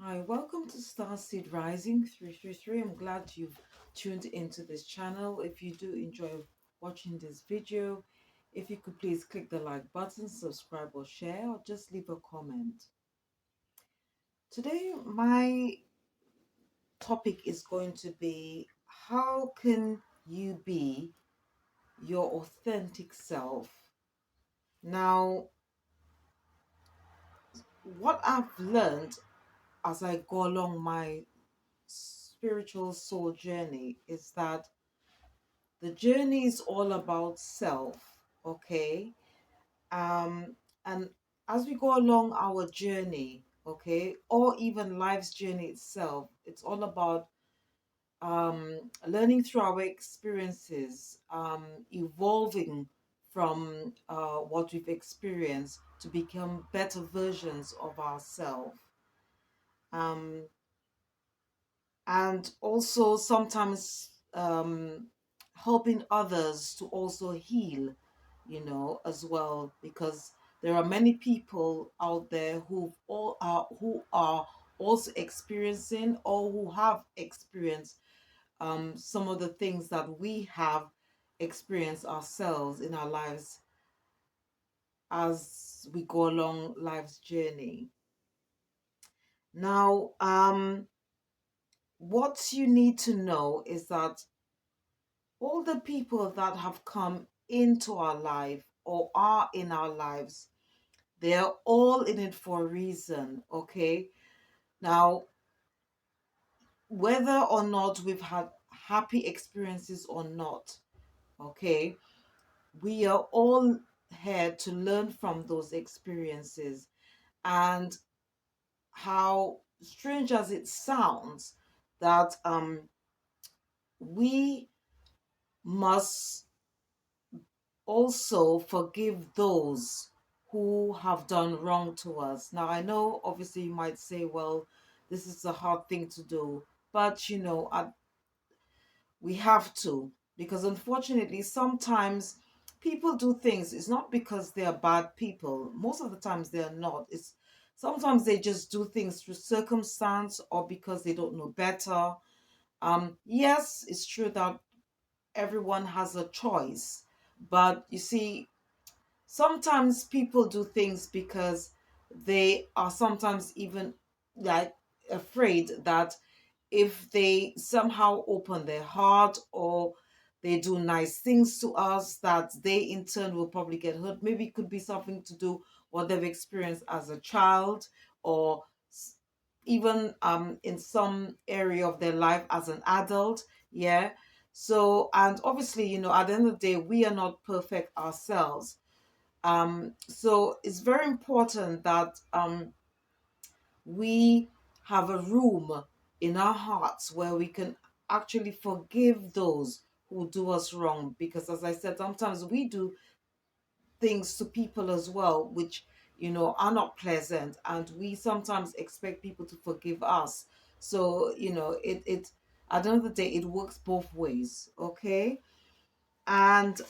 Hi, welcome to Starseed Rising 333. I'm glad you've tuned into this channel. If you do enjoy watching this video, if you could please click the like button, subscribe or share, or just leave a comment. Today, my topic is going to be how can you be your authentic self? Now, what I've learned as I go along my spiritual soul journey is that the journey is all about self, okay? um and as we go along our journey, okay, or even life's journey itself, it's all about learning through our experiences, evolving from what we've experienced to become better versions of ourselves, um and also sometimes helping others to also heal, as well, because there are many people out there who are also experiencing or who have experienced some of the things that we have experienced ourselves in our lives as we go along life's journey. Now, what you need to know is that all the people that have come into our life or are in our lives, they're all in it for a reason, okay? Now, whether or not we've had happy experiences or not, okay, we are all here to learn from those experiences. And how strange as it sounds, that we must also forgive those who have done wrong to us. Now, I know obviously you might say, well, this is a hard thing to do, but we have to, because unfortunately, sometimes people do things. It's not because they are bad people. Most of the times they are not. It's sometimes they just do things through circumstance or because they don't know better. Yes, it's true that everyone has a choice, but you see, sometimes people do things because they are sometimes even like afraid that if they somehow open their heart or they do nice things to us, that they in turn will probably get hurt. Maybe it could be something to do what they've experienced as a child, or even in some area of their life as an adult. Yeah. So, and obviously, at the end of the day, we are not perfect ourselves. So it's very important that we have a room in our hearts where we can actually forgive those who do us wrong. Because, as I said, sometimes we do things to people as well, which, are not pleasant. And we sometimes expect people to forgive us. So, at the end of the day, it works both ways. Okay. And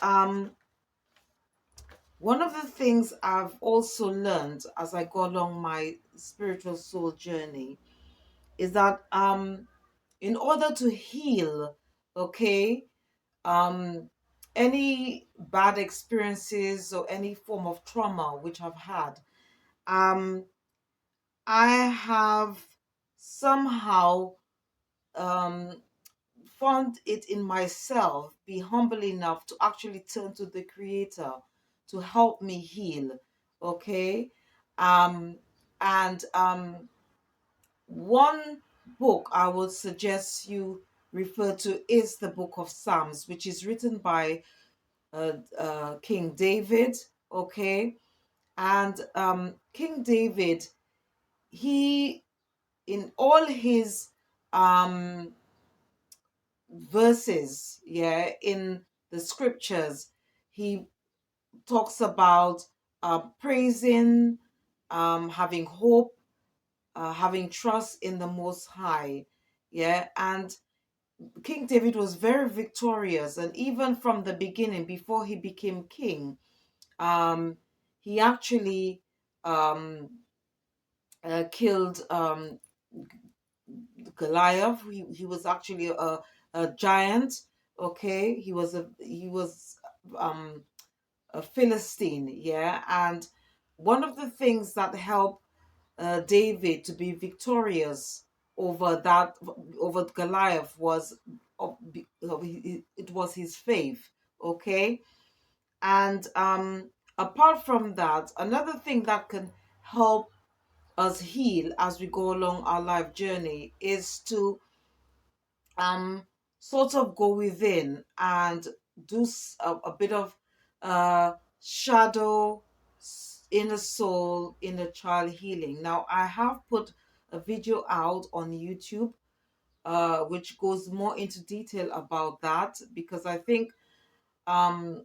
one of the things I've also learned as I go along my spiritual soul journey is that in order to heal, okay, um any bad experiences or any form of trauma which I've had, um I have somehow um found it in myself, be humble enough to actually turn to the creator to help me heal. Okay. um and One book I would suggest you refer to is the book of Psalms, which is written by King David. Okay. And King David, he, in all his um verses, yeah, in the scriptures, he talks about praising, having hope, having trust in the Most High. Yeah. And King David was very victorious. And even from the beginning, before he became king, um, he actually um, killed Goliath. He was actually a giant. Okay, he was um a Philistine, yeah. And one of the things that helped David to be victorious over Goliath was it was his faith, okay. And apart from that, another thing that can help us heal as we go along our life journey is to um sort of go within and do a bit of shadow inner soul inner child healing. Now I have put a video out on YouTube which goes more into detail about that, because I think um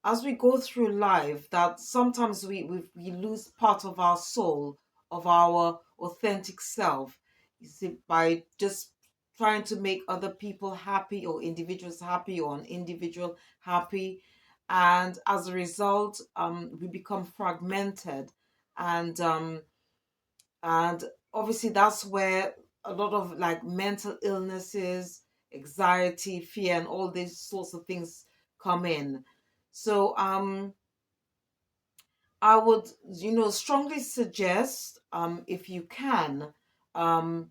as we go through life that sometimes we lose part of our soul, of our authentic self, you see, by just trying to make other people happy or individuals happy or an individual happy. And as a result we become fragmented. And um and obviously that's where a lot of like mental illnesses, anxiety, fear, and all these sorts of things come in. So I would, strongly suggest, if you can, um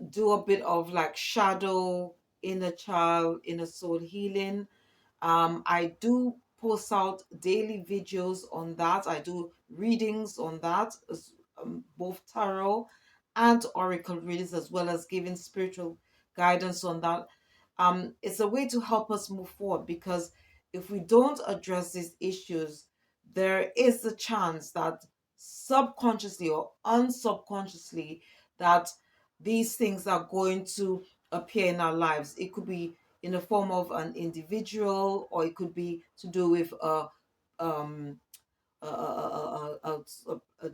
do a bit of like shadow inner child inner soul healing. I do post out daily videos on that. I do readings on that, both tarot and oracle readings, as well as giving spiritual guidance on that. It's a way to help us move forward, because if we don't address these issues, there is a chance that subconsciously or unsubconsciously that these things are going to appear in our lives. It could be in the form of an individual, or it could be to do with um, an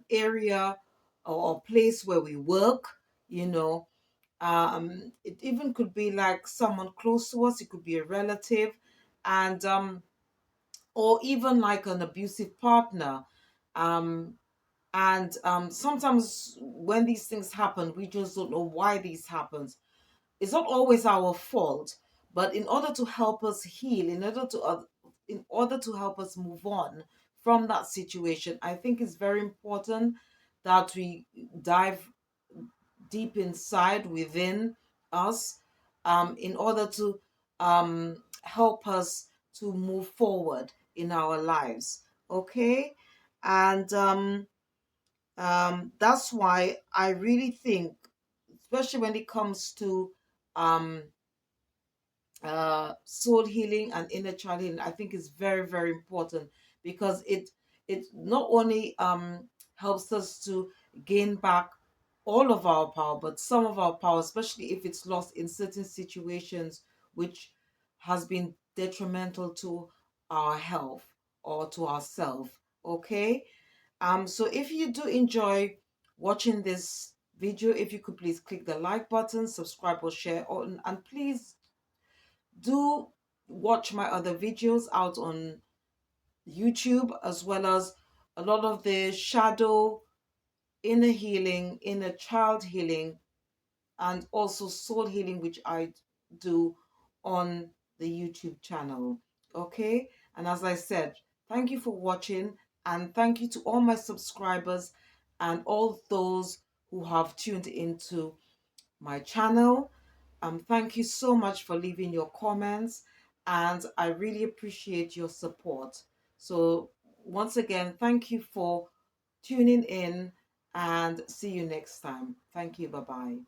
area or a place where we work, you know. It even could be like someone close to us, it could be a relative, and or even like an abusive partner. Um, and sometimes when these things happen, we just don't know why these happens. It's not always our fault, but in order to help us heal, in order to help us move on from that situation, I think it's very important that we dive deep inside within us, in order to help us to move forward in our lives. Okay. And that's why I really think, especially when it comes to um, soul healing and inner child healing, I think is very, very important, because it not only helps us to gain back all of our power, but some of our power, especially if it's lost in certain situations, which has been detrimental to our health or to ourselves. Okay. So if you do enjoy watching this video, if you could please click the like button, subscribe or share, and please do watch my other videos out on YouTube, as well as a lot of the shadow, inner healing, inner child healing, and also soul healing, which I do on the YouTube channel. Okay. And as I said, thank you for watching, and thank you to all my subscribers and all those who have tuned into my channel. Thank you so much for leaving your comments, and I really appreciate your support. So, once again, thank you for tuning in, and see you next time. Thank you. Bye bye.